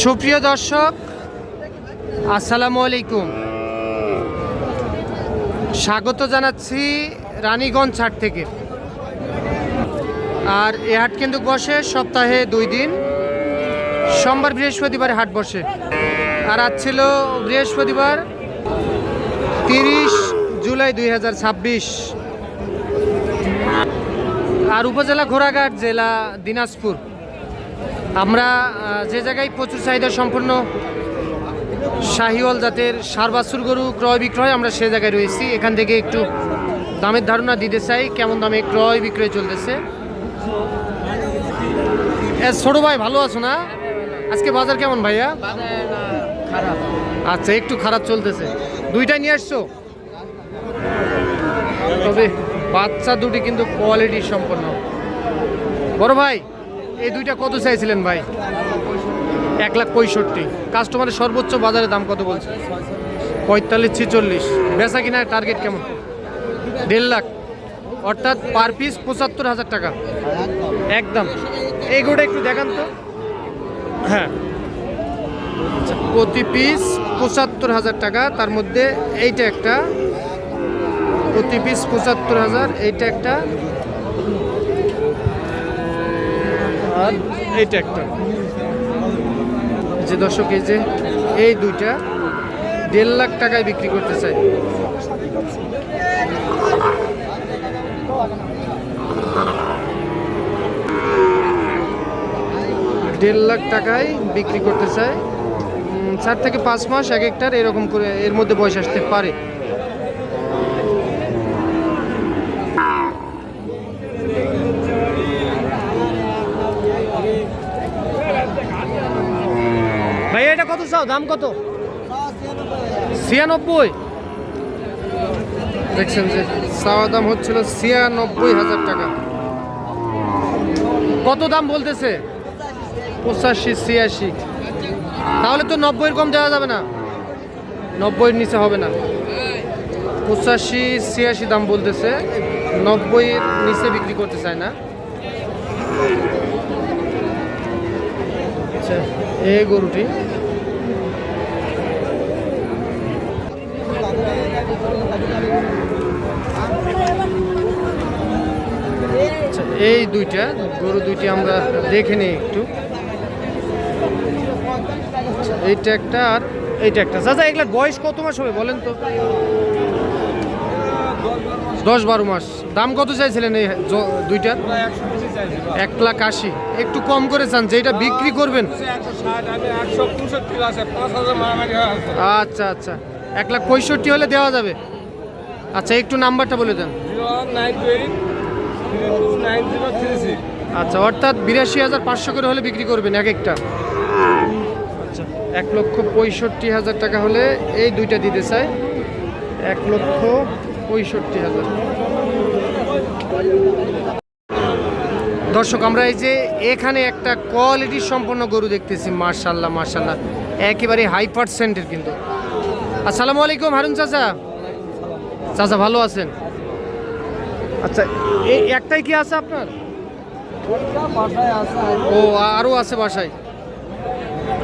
সুপ্রিয় দর্শক, আসসালামু আলাইকুম। স্বাগত জানাচ্ছি রানীগঞ্জ হাট থেকে। আর এ হাট কিন্তু বসে সপ্তাহে 2 দিন, সোমবার বৃহস্পতিবার হাট বসে। আর আজ ছিল বৃহস্পতিবার 30 জুলাই 2026। আর উপজেলা ঘোড়াঘাট, জেলা দিনাজপুর। আমরা যে জায়গায় প্রচুর চাহিদা সম্পন্ন শাহিওয়াল জাতের ষাঁড় বাছুর গরু ক্রয় বিক্রয়, আমরা সে জায়গায় রয়েছি। এখান থেকে একটু দামের ধারণা দিতে চাই, কেমন দামে ক্রয় বিক্রয় চলতেছে। ছোট ভাই, ভালো আছো না? আজকে বাজার কেমন ভাইয়া? আচ্ছা, একটু খারাপ চলতেছে। দুইটাই নিয়ে আসছো? তবে বাচ্চা দুটি কিন্তু কোয়ালিটি সম্পন্ন। বড় ভাই, এই দুইটা কত চাইছিলেন ভাই? 1,65,000। কাস্টমারের সর্বোচ্চ বাজারে দাম কত বলছে? 45-46। বেচা কিনা টার্গেট কেমন? 1.5 লাখ, অর্থাৎ পার পিস 75,000 টাকা একদম। এই গরুটা একটু দেখান তো। হ্যাঁ, প্রতি পিস 75,000 টাকা। তার মধ্যে এইটা একটা, প্রতি পিস 75,000। এইটা একটা, আর এইটা একটা। যে দর্শক, এই যে এই দুইটা 1.5 লাখ টাকায় বিক্রি করতে চাই। দেড় লাখ টাকায় বিক্রি করতে চাই। 4 থেকে 5 মাস এক একটার এরকম করে এর মধ্যে বয়স আসতে পারে। ভাই, এটা কত চাও? দাম কত? 96। দেখছেন যে চাওয়া দাম হচ্ছিল 96,000 টাকা। কত দাম বলতেছে? 85-86। তাহলে তো 90-এর কম দেওয়া যাবে না? 90-এর নিচে হবে না। 85-86 দাম বলতেছে, 90-এর নিচে বিক্রি করতে চায় না। আচ্ছা, এই গরুটি এই দুইটা গরু দুইটি আমরা দেখে নিই একটু। এইটা একটা আর এইটা একটা। চাচা, এগুলার বয়স কত মাস হবে বলেন তো? 10-12 মাস। দাম কত চাইছিলেন এই দুইটার? 1,80,000। একটু কম করে চান, যেটা বিক্রি করবেন? আচ্ছা আচ্ছা, 1,65,000 হলে দেওয়া যাবে। আচ্ছা, একটু নাম্বারটা বলে দেন। আচ্ছা, অর্থাৎ 82,500 করে হলে বিক্রি করবেন এক একটা। আচ্ছা, 1,65,000 টাকা হলে এই দুইটা দিতে চাই। 1,65,000। দর্শক, আমরা এই যে এখানে একটা কোয়ালিটি সম্পন্ন গরু দেখতেছি। মাশাআল্লাহ মাশাআল্লাহ, একেবারে হাই পার্সেন্টের কিন্তু। আসসালামু আলাইকুম হারুন চাচা। চাচা, ভালো আছেন? আচ্ছা, এই একটাই কি আছে আপনার? ও, আরও আছে বাসায়।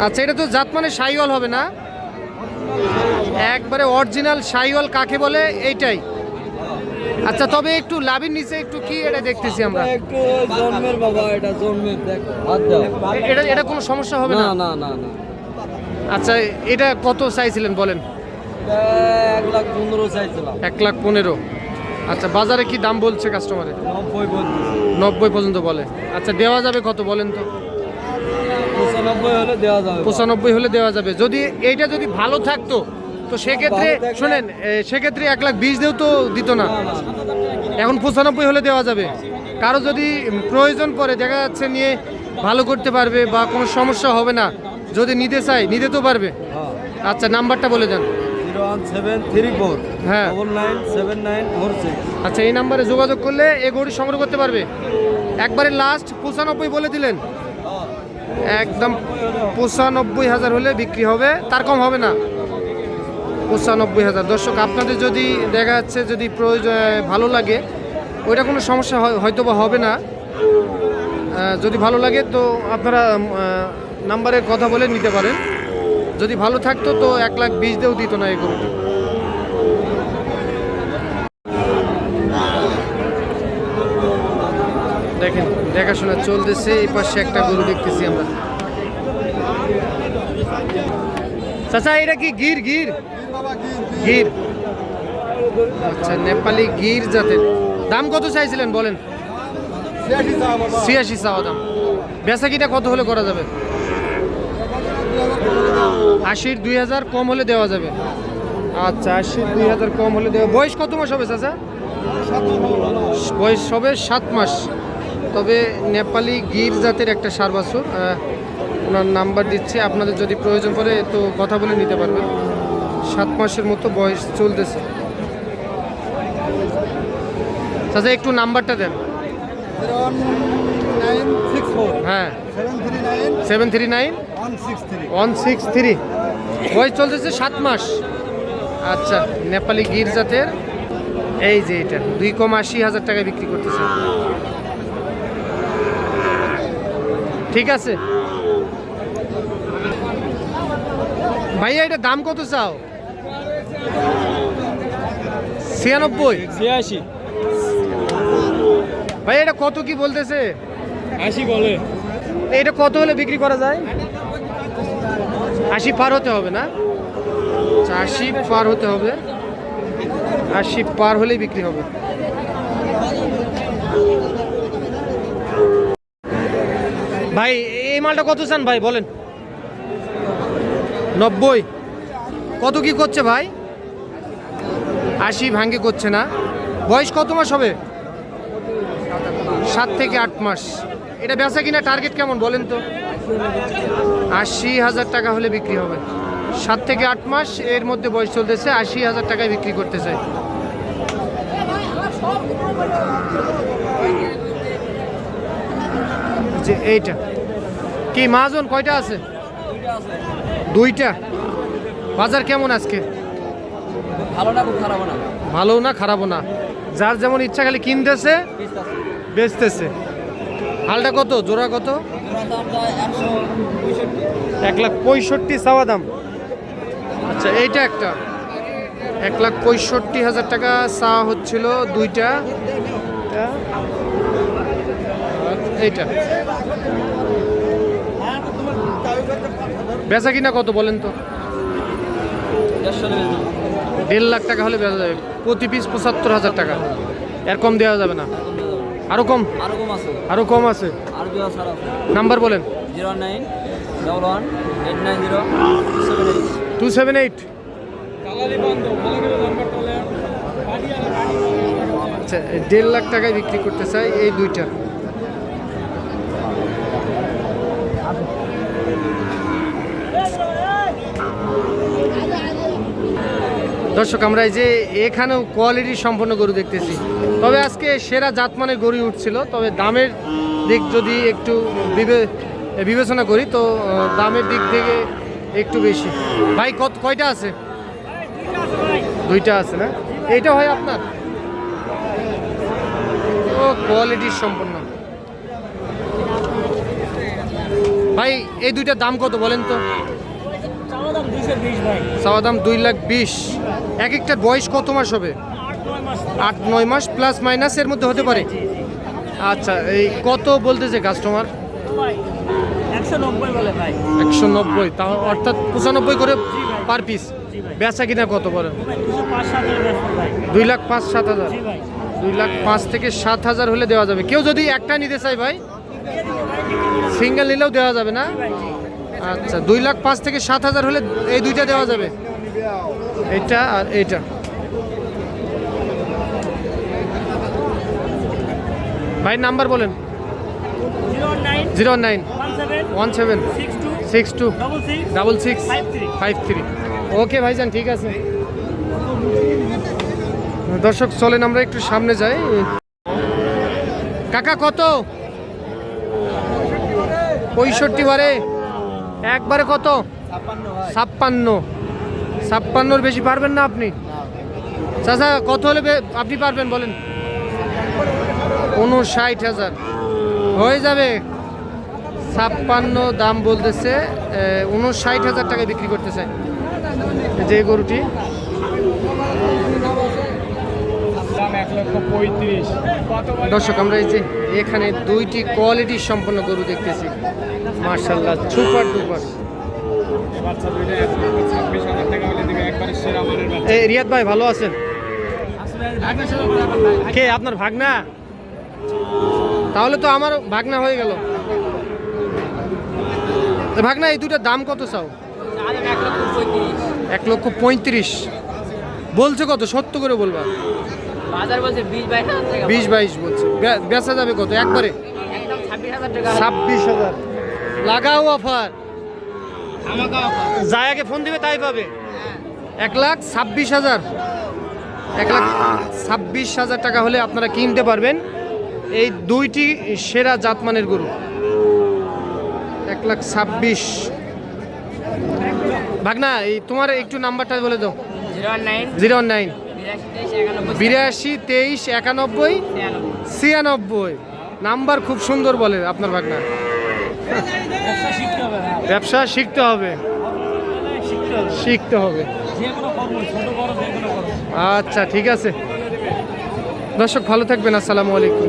আচ্ছা, এটা তো জাত মানে শাহিওয়াল হবে না? একবারে অরিজিনাল শাহিওয়াল কাকে বলে এইটাই? আচ্ছা, তবে একটু লাভের নিচে একটু কি এটা দেখতেছি আমরা। একটু জন্মের বাবা, এটা জন্মের, দেখ হাত দাও। এটা কোনো সমস্যা হবে না? না না না। আচ্ছা, এটা কত চাইছিলেন বলেন? 1,15,000 চাইছিলাম। 1,15,000। আচ্ছা, বাজারে কি দাম বলছে কাস্টমারে? 90 পর্যন্ত বলে। আচ্ছা, দেওয়া যাবে কত বলেন তো? 95 হলে দেওয়া যাবে। 95 হলে দেওয়া যাবে। যদি এইটা যদি ভালো থাকতো তো সেক্ষেত্রে শোনেন, সেক্ষেত্রে 1,20,000 দিয়েও তো দিত না। এখন 95 হলে দেওয়া যাবে। কারো যদি প্রয়োজন পড়ে, দেখা যাচ্ছে নিয়ে ভালো করতে পারবে বা কোনো সমস্যা হবে না, যদি নিতে চাই নিতে তো পারবে। আচ্ছা, নাম্বারটা বলে দেন। 01734 হ্যাঁ 997946। আচ্ছা, এই নাম্বারে যোগাযোগ করলে এই গরু সংগ্রহ করতে পারবে। একবারে লাস্ট 95 বলে দিলেন, একদম 95,000 হলে বিক্রি হবে, তার কম হবে না। 95,000। দর্শক, আপনাদের যদি দেখা যাচ্ছে যদি প্রয়োজন ভালো লাগে, ওইটা কোনো সমস্যা হয়তো বা হবে না। যদি ভালো লাগে তো আপনারা নাম্বারে কথা বলে নিতে পারেন। যদি ভালো থাকতো তো 1,20,000 দিয়েও দিত না এই গরুটি। দেখেন দেখাশোনা চলতেছে। এই পাশে একটা গরু দেখতেছি আমরা। চাচা এটা কি গির? গির গির আচ্ছা, নেপালি গির জাতের। দাম কত চাইছিলেন বলেন? 86 চাওয়া দাম। বেচা কিটা কত হলে করা যাবে? 80-র 2,000 কম হলে দেওয়া যাবে। আচ্ছা, 80-র 2,000 কম হলে দেওয়া। বয়স কত মাস হবে চাচা? বয়স হবে 7 মাস। তবে নেপালি গির জাতের একটা ষাঁড় বাছুর। ওনার নাম্বার দিচ্ছে, আপনাদের যদি প্রয়োজন পড়ে তো কথা বলে নিতে পারবেন। 7 মাসের মতো বয়স চলতেছে। চাচা একটু নাম্বারটা দেন। 01964 হ্যাঁ, 739 739 163। 163। বয়স চলতেছে 7 মাস। আচ্ছা, নেপালি গির জাতের। এই যে এটা 2,80,000 টাকায় বিক্রি করতেছে। ঠিক আছে ভাইয়া, এটা দাম কত চাও? 96। 86 ভাই এটা কত কি বলতেছে? 80 বলে। এটা কত হলে বিক্রি করা যায়? 80 পার হতে হবে না? 80 পার হতে হবে। 80 পার হলেই বিক্রি হবে। ভাই এই মালটা কত চান ভাই বলেন? 90। কত কি করছে ভাই? 80 ভাঙ্গে করছে না। বয়স কত মাস হবে? 7 থেকে 8 মাস। এটা বেচা কিনা টার্গেট কেমন বলেন তো? 80,000 টাকা হলে বিক্রি হবে। 7 থেকে 8 মাস এর মধ্যে বয়স চলতেছে। 80,000 টাকায় বিক্রি করতে চাই। যে এইটা কি মাজন কয়টা আছে? 2টা। বাজার কেমন আজকে? ভালো না, খুব খারাপ না। ভালো না খারাপও না, যার যেমন ইচ্ছা খালি কিনতেছে বেচতেছে। হালটা কত? জোড়া কত? 1,65,000 চাওয়া দাম। আচ্ছা, এইটা একটা 1,65,000 টাকা চাওয়া হচ্ছিল। 2টা। আর এইটা বেচা কিনা কত বলেন তো? 1.5 লাখ টাকা হলে বেচা যাবে। প্রতি পিস 75,000 টাকা। এর কম দেওয়া যাবে না? আরো কম? আরো কম আছে। নাম্বার বলেন। 09111890278। 278। আচ্ছা, 1.5 লাখ টাকায় বিক্রি করতে চাই এই 2টা। দর্শক আমরা এই যে এখানেও কোয়ালিটি সম্পন্ন গরু দেখতেছি। তবে আজকে সেরা জাতমানের গরু উঠছিল। তবে দামের দিক যদি একটু বিবেচনা করি তো দামের দিক থেকে একটু বেশি। ভাই কয়টা আছে? 2টা আছে না? এইটা হয় আপনার? ও কোয়ালিটির সম্পন্ন। ভাই এই 2টার দাম কত বলেন তো? চাওয়া দাম 2,20,000। এক একটার বয়স কত মাস হবে? 8-9 মাস প্লাস মাইনাস এর মধ্যে হতে পারে। আচ্ছা, এই কত বলতেছে কাস্টমার? 190 বলে ভাই। 190, তা অর্থাৎ 95 করে পার পিস। বেচা কিনা কত বলে? 2,05,000-7,000। 2,05,000 থেকে 7,000 হলে দেওয়া যাবে। কেউ যদি একটা নিতে চাই ভাই, সিঙ্গেল নিলেও দেওয়া যাবে না? আচ্ছা, 2,05,000 থেকে 7,000 হলে এই 2টা দেওয়া যাবে। এটা আর এইটা। ভাই নাম্বার বলেন। 09117626653। ওকে ভাইজান, ঠিক আছে। দর্শক চলেন আমরা একটু সামনে যাই। কাকা কত? 65 বারে একবারে কত? 56। 56-র বেশি পারবেন না আপনি? চাচা কত হলে আপনি পারবেন বলেন? 59,000 হয়ে যাবে। 56 দাম বলতেছে, 59,000 টাকায় বিক্রি করতেছে যে গরুটি। দাম 1,35,000। দর্শক আমরা এই যে এখানে দুইটি কোয়ালিটি সম্পন্ন গরু দেখতেছি, মার্শাল্লাহ সুপার ডুপার। বাচ্চা দুইটা 1,26,000 টাকা হলে দিবে, একবারে সেরা মানের বাচ্চা। এই রিয়াদ ভাই ভালো আছেন? কে আপনার ভাগনা? তাহলে তো আমার ভাগনা হয়ে গেল। তো ভাগনা এই দুটার দাম কত চাও? 1,35,000 বলছে। কত সত্য করে বলবা? বাজার বলছে 20-22 20-22 বলছে। বেচা যাবে কত একবারে? একদম 26,000 টাকা। 26,000 লাগাও অফার। আমাকে জায়াকে ফোন দিবে তাই পাবে। 1,26,000 1,26,000 টাকা হলে আপনারা কিনতে পারবেন এই দুইটি সেরা জাতমানের গরু। 1,26,000। ভাগনা এই তোমার একটু নাম্বারটা বলে দাও। 019 019 82 83 91 96 নাম্বার খুব সুন্দর বলে আপনার ভাগনা। ব্যবসা শিখতে হবে। আচ্ছা ঠিক আছে দর্শক, ভালো থাকবেন। আসসালামু আলাইকুম।